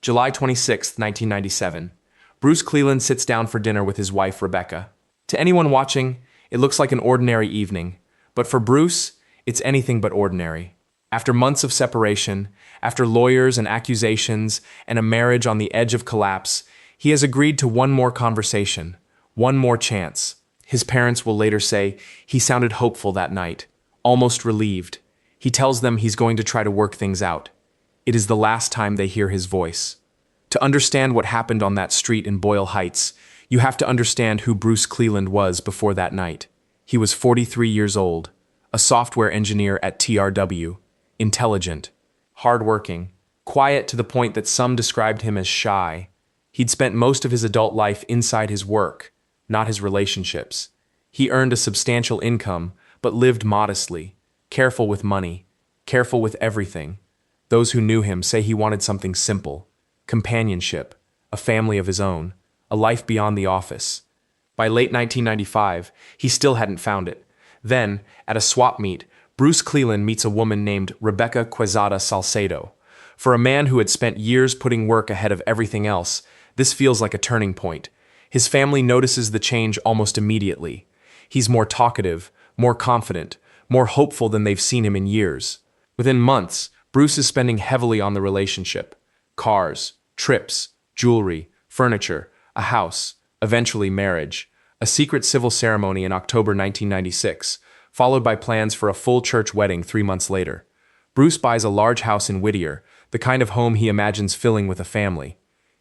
July 26, 1997. Bruce Cleland sits down for dinner with his wife, Rebecca. To anyone watching, it looks like an ordinary evening, but for Bruce, it's anything but ordinary. After months of separation, after lawyers and accusations, and a marriage on the edge of collapse, he has agreed to one more conversation, one more chance. His parents will later say he sounded hopeful that night, almost relieved. He tells them he's going to try to work things out. It is the last time they hear his voice. To understand what happened on that street in Boyle Heights, you have to understand who Bruce Cleland was before that night. He was 43 years old, a software engineer at TRW, intelligent, hardworking, quiet to the point that some described him as shy. He'd spent most of his adult life inside his work, not his relationships. He earned a substantial income, but lived modestly, careful with money, careful with everything. Those who knew him say he wanted something simple: companionship, a family of his own, a life beyond the office. By late 1995, he still hadn't found it. Then, at a swap meet, Bruce Cleland meets a woman named Rebecca Quezada Salcedo. For a man who had spent years putting work ahead of everything else, this feels like a turning point. His family notices the change almost immediately. He's more talkative, more confident, more hopeful than they've seen him in years. Within months, Bruce is spending heavily on the relationship. Cars, trips, jewelry, furniture, a house, eventually marriage, a secret civil ceremony in October 1996, followed by plans for a full church wedding 3 months later. Bruce buys a large house in Whittier, the kind of home he imagines filling with a family.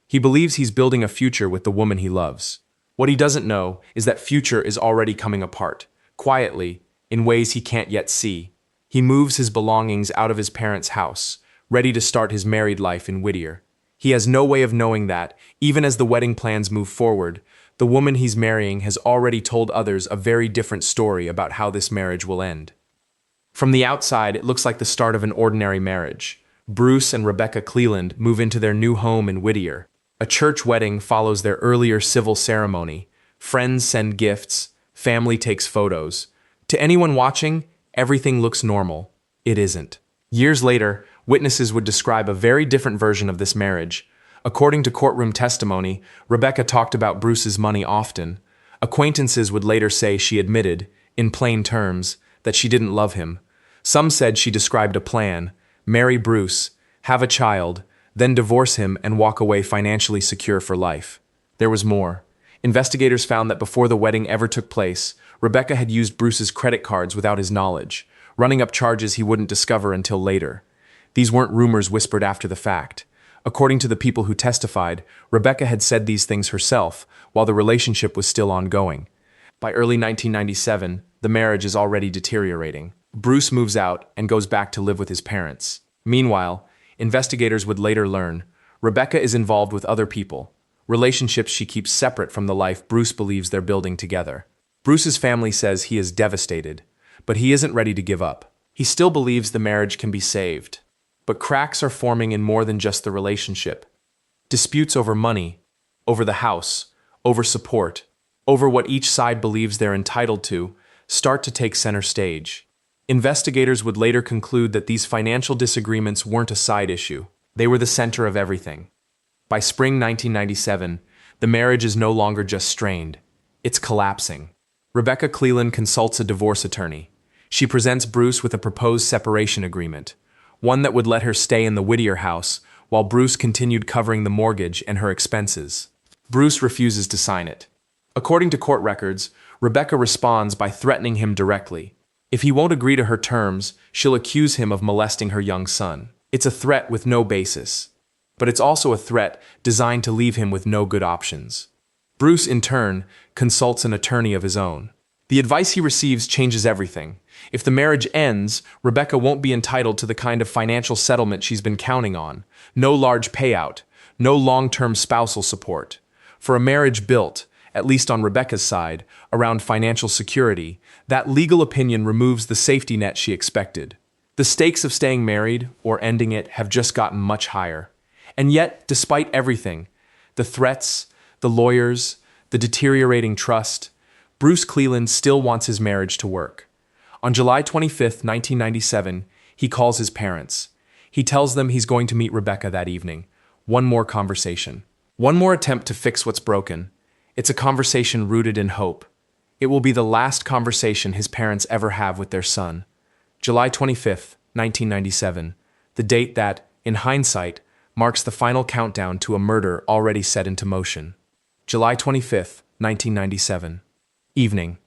He believes he's building a future with the woman he loves. What he doesn't know is that future is already coming apart, quietly, in ways he can't yet see. He moves his belongings out of his parents' house, ready to start his married life in Whittier. He has no way of knowing that, even as the wedding plans move forward, the woman he's marrying has already told others a very different story about how this marriage will end. From the outside, it looks like the start of an ordinary marriage. Bruce and Rebecca Cleland move into their new home in Whittier. A church wedding follows their earlier civil ceremony. Friends send gifts. Family takes photos. To anyone watching, everything looks normal. It isn't. Years later, witnesses would describe a very different version of this marriage. According to courtroom testimony, Rebecca talked about Bruce's money often. Acquaintances would later say she admitted, in plain terms, that she didn't love him. Some said she described a plan: marry Bruce, have a child, then divorce him and walk away financially secure for life. There was more. Investigators found that before the wedding ever took place, Rebecca had used Bruce's credit cards without his knowledge, running up charges he wouldn't discover until later. These weren't rumors whispered after the fact. According to the people who testified, Rebecca had said these things herself while the relationship was still ongoing. By early 1997, the marriage is already deteriorating. Bruce moves out and goes back to live with his parents. Meanwhile, investigators would later learn Rebecca is involved with other people, relationships she keeps separate from the life Bruce believes they're building together. Bruce's family says he is devastated, but he isn't ready to give up. He still believes the marriage can be saved. But cracks are forming in more than just the relationship. Disputes over money, over the house, over support, over what each side believes they're entitled to, start to take center stage. Investigators would later conclude that these financial disagreements weren't a side issue. They were the center of everything. By spring 1997, the marriage is no longer just strained. It's collapsing. Rebecca Cleland consults a divorce attorney. She presents Bruce with a proposed separation agreement, one that would let her stay in the Whittier house while Bruce continued covering the mortgage and her expenses. Bruce refuses to sign it. According to court records, Rebecca responds by threatening him directly. If he won't agree to her terms, she'll accuse him of molesting her young son. It's a threat with no basis. But it's also a threat designed to leave him with no good options. Bruce, in turn, consults an attorney of his own. The advice he receives changes everything. If the marriage ends, Rebecca won't be entitled to the kind of financial settlement she's been counting on. No large payout, no long-term spousal support. For a marriage built, at least on Rebecca's side, around financial security, that legal opinion removes the safety net she expected. The stakes of staying married, or ending it, have just gotten much higher. And yet, despite everything, the threats, the lawyers, the deteriorating trust, Bruce Cleland still wants his marriage to work. On July 25, 1997, he calls his parents. He tells them he's going to meet Rebecca that evening. One more conversation. One more attempt to fix what's broken. It's a conversation rooted in hope. It will be the last conversation his parents ever have with their son. July 25th, 1997, the date that, in hindsight, marks the final countdown to a murder already set into motion. July 25th, 1997. Evening.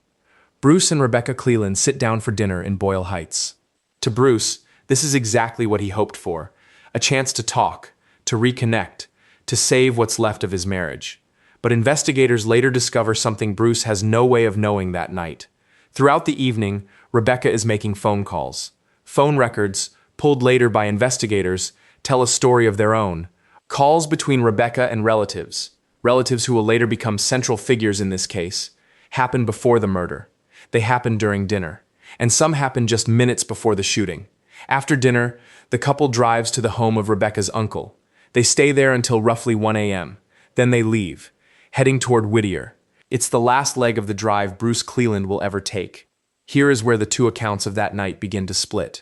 Bruce and Rebecca Cleland sit down for dinner in Boyle Heights. To Bruce, this is exactly what he hoped for, a chance to talk, to reconnect, to save what's left of his marriage. But investigators later discover something Bruce has no way of knowing that night. Throughout the evening, Rebecca is making phone calls. Phone records, pulled later by investigators, tell a story of their own. Calls between Rebecca and relatives who will later become central figures in this case, happened before the murder. They happened during dinner, and some happened just minutes before the shooting. After dinner, the couple drives to the home of Rebecca's uncle. They stay there until roughly 1 a.m. Then they leave, heading toward Whittier. It's the last leg of the drive Bruce Cleland will ever take. Here is where the two accounts of that night begin to split.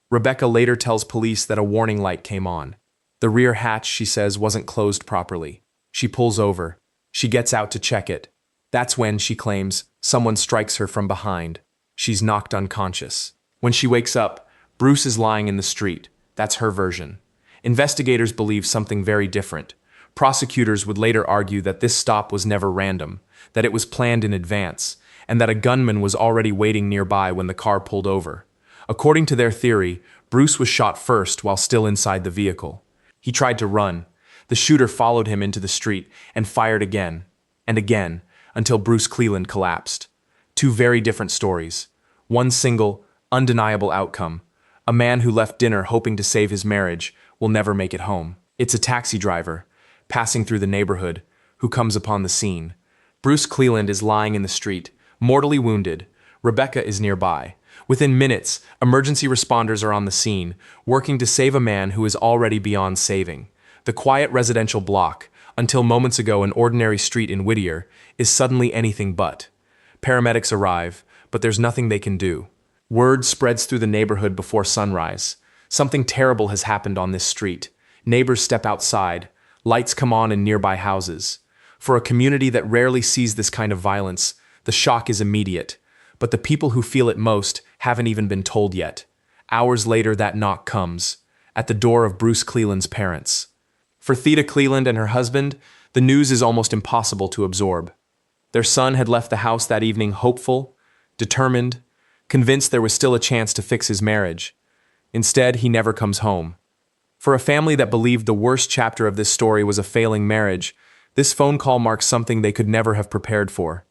Rebecca later tells police that a warning light came on. The rear hatch, she says, wasn't closed properly. She pulls over. She gets out to check it. That's when, she claims, someone strikes her from behind. She's knocked unconscious. When she wakes up, Bruce is lying in the street. That's her version. Investigators believe something very different. Prosecutors would later argue that this stop was never random, that it was planned in advance, and that a gunman was already waiting nearby when the car pulled over. According to their theory, Bruce was shot first while still inside the vehicle. He tried to run. The shooter followed him into the street and fired again, and again, until Bruce Cleland collapsed. Two very different stories. One single, undeniable outcome. A man who left dinner hoping to save his marriage will never make it home. It's a taxi driver, passing through the neighborhood, who comes upon the scene. Bruce Cleland is lying in the street, mortally wounded. Rebecca is nearby. Within minutes, emergency responders are on the scene, working to save a man who is already beyond saving. The quiet residential block, until moments ago an ordinary street in Whittier, is suddenly anything but. Paramedics arrive, but there's nothing they can do. Word spreads through the neighborhood before sunrise. Something terrible has happened on this street. Neighbors step outside. Lights come on in nearby houses. For a community that rarely sees this kind of violence, the shock is immediate. But the people who feel it most haven't even been told yet. Hours later, that knock comes, at the door of Bruce Cleland's parents. For Theda Cleland and her husband, the news is almost impossible to absorb. Their son had left the house that evening hopeful, determined, convinced there was still a chance to fix his marriage. Instead, he never comes home. For a family that believed the worst chapter of this story was a failing marriage, this phone call marks something they could never have prepared for.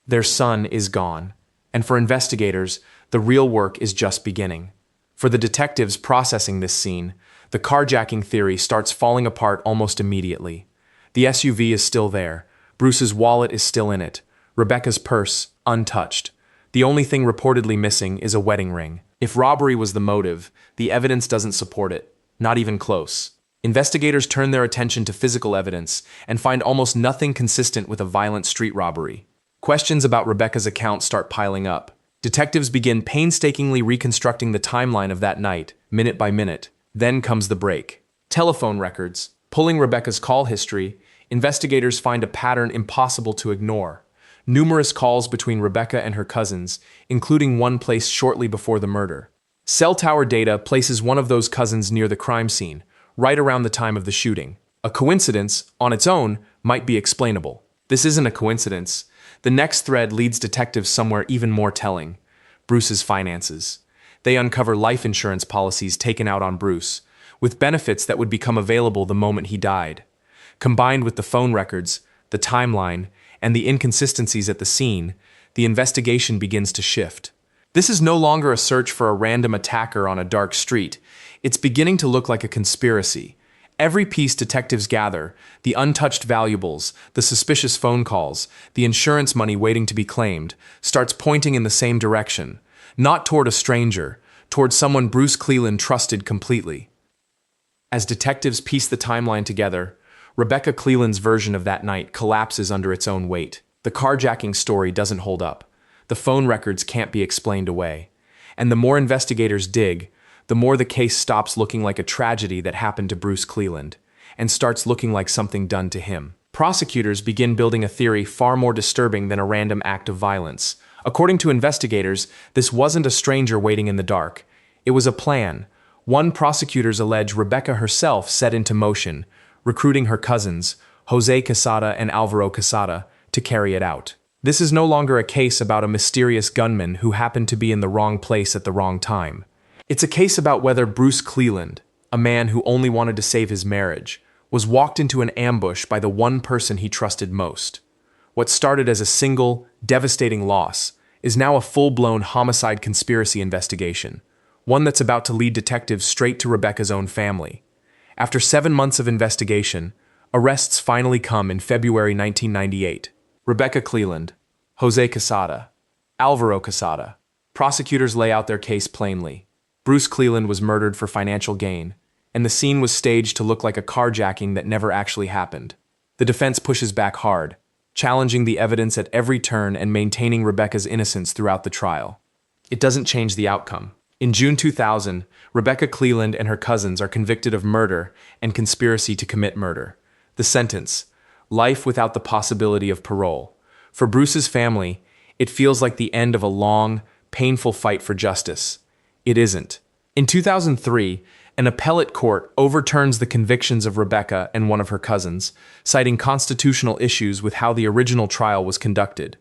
Their son is gone. And for investigators, the real work is just beginning. For the detectives processing this scene, the carjacking theory starts falling apart almost immediately. The SUV is still there. Bruce's wallet is still in it. Rebecca's purse, untouched. The only thing reportedly missing is a wedding ring. If robbery was the motive, the evidence doesn't support it. Not even close. Investigators turn their attention to physical evidence and find almost nothing consistent with a violent street robbery. Questions about Rebecca's account start piling up. Detectives begin painstakingly reconstructing the timeline of that night, minute by minute. Then comes the break. Telephone records. Pulling Rebecca's call history, investigators find a pattern impossible to ignore. Numerous calls between Rebecca and her cousins, including one placed shortly before the murder. Cell tower data places one of those cousins near the crime scene, right around the time of the shooting. A coincidence, on its own, might be explainable. This isn't a coincidence. The next thread leads detectives somewhere even more telling: Bruce's finances. They uncover life insurance policies taken out on Bruce, with benefits that would become available the moment he died. Combined with the phone records, the timeline, and the inconsistencies at the scene, the investigation begins to shift. This is no longer a search for a random attacker on a dark street. It's beginning to look like a conspiracy. Every piece detectives gather, the untouched valuables, the suspicious phone calls, the insurance money waiting to be claimed, starts pointing in the same direction. Not toward a stranger, toward someone Bruce Cleland trusted completely. As detectives piece the timeline together, Rebecca Cleland's version of that night collapses under its own weight. The carjacking story doesn't hold up. The phone records can't be explained away. And the more investigators dig, the more the case stops looking like a tragedy that happened to Bruce Cleland, and starts looking like something done to him. Prosecutors begin building a theory far more disturbing than a random act of violence. According to investigators, this wasn't a stranger waiting in the dark. It was a plan. One prosecutors allege Rebecca herself set into motion, recruiting her cousins, Jose Quesada and Alvaro Quesada, to carry it out. This is no longer a case about a mysterious gunman who happened to be in the wrong place at the wrong time. It's a case about whether Bruce Cleland, a man who only wanted to save his marriage, was walked into an ambush by the one person he trusted most. What started as a single, devastating loss is now a full-blown homicide conspiracy investigation, one that's about to lead detectives straight to Rebecca's own family. After 7 months of investigation, arrests finally come in February 1998. Rebecca Cleland, Jose Quesada, Alvaro Quesada. Prosecutors lay out their case plainly. Bruce Cleland was murdered for financial gain, and the scene was staged to look like a carjacking that never actually happened. The defense pushes back hard, challenging the evidence at every turn and maintaining Rebecca's innocence throughout the trial. It doesn't change the outcome. In June 2000, Rebecca Cleland and her cousins are convicted of murder and conspiracy to commit murder. The sentence: life without the possibility of parole. For Bruce's family, it feels like the end of a long, painful fight for justice. It isn't. In 2003, an appellate court overturns the convictions of Rebecca and one of her cousins, citing constitutional issues with how the original trial was conducted.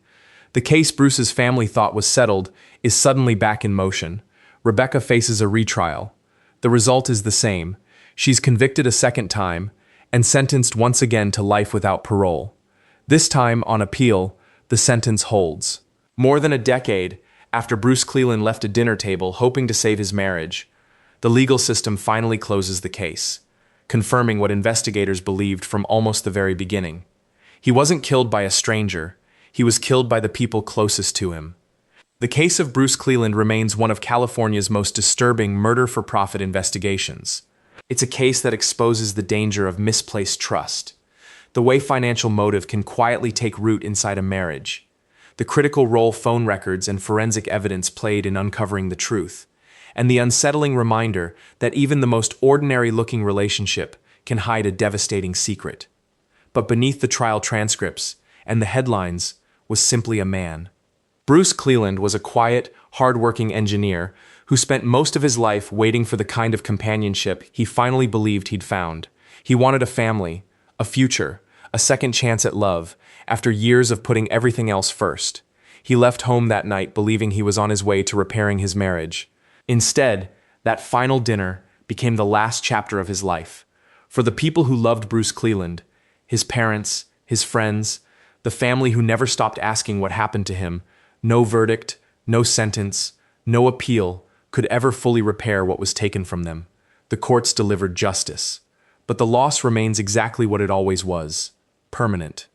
The case Bruce's family thought was settled is suddenly back in motion. Rebecca faces a retrial. The result is the same. She's convicted a second time and sentenced once again to life without parole. This time, on appeal, the sentence holds. More than a decade after Bruce Cleland left a dinner table hoping to save his marriage, the legal system finally closes the case, confirming what investigators believed from almost the very beginning. He wasn't killed by a stranger. He was killed by the people closest to him. The case of Bruce Cleland remains one of California's most disturbing murder-for-profit investigations. It's a case that exposes the danger of misplaced trust, the way financial motive can quietly take root inside a marriage, the critical role phone records and forensic evidence played in uncovering the truth, and the unsettling reminder that even the most ordinary-looking relationship can hide a devastating secret. But beneath the trial transcripts and the headlines was simply a man. Bruce Cleland was a quiet, hard-working engineer who spent most of his life waiting for the kind of companionship he finally believed he'd found. He wanted a family, a future, a second chance at love, after years of putting everything else first. He left home that night believing he was on his way to repairing his marriage. Instead, that final dinner became the last chapter of his life. For the people who loved Bruce Cleland, his parents, his friends, the family who never stopped asking what happened to him, no verdict, no sentence, no appeal could ever fully repair what was taken from them. The courts delivered justice. But the loss remains exactly what it always was: permanent.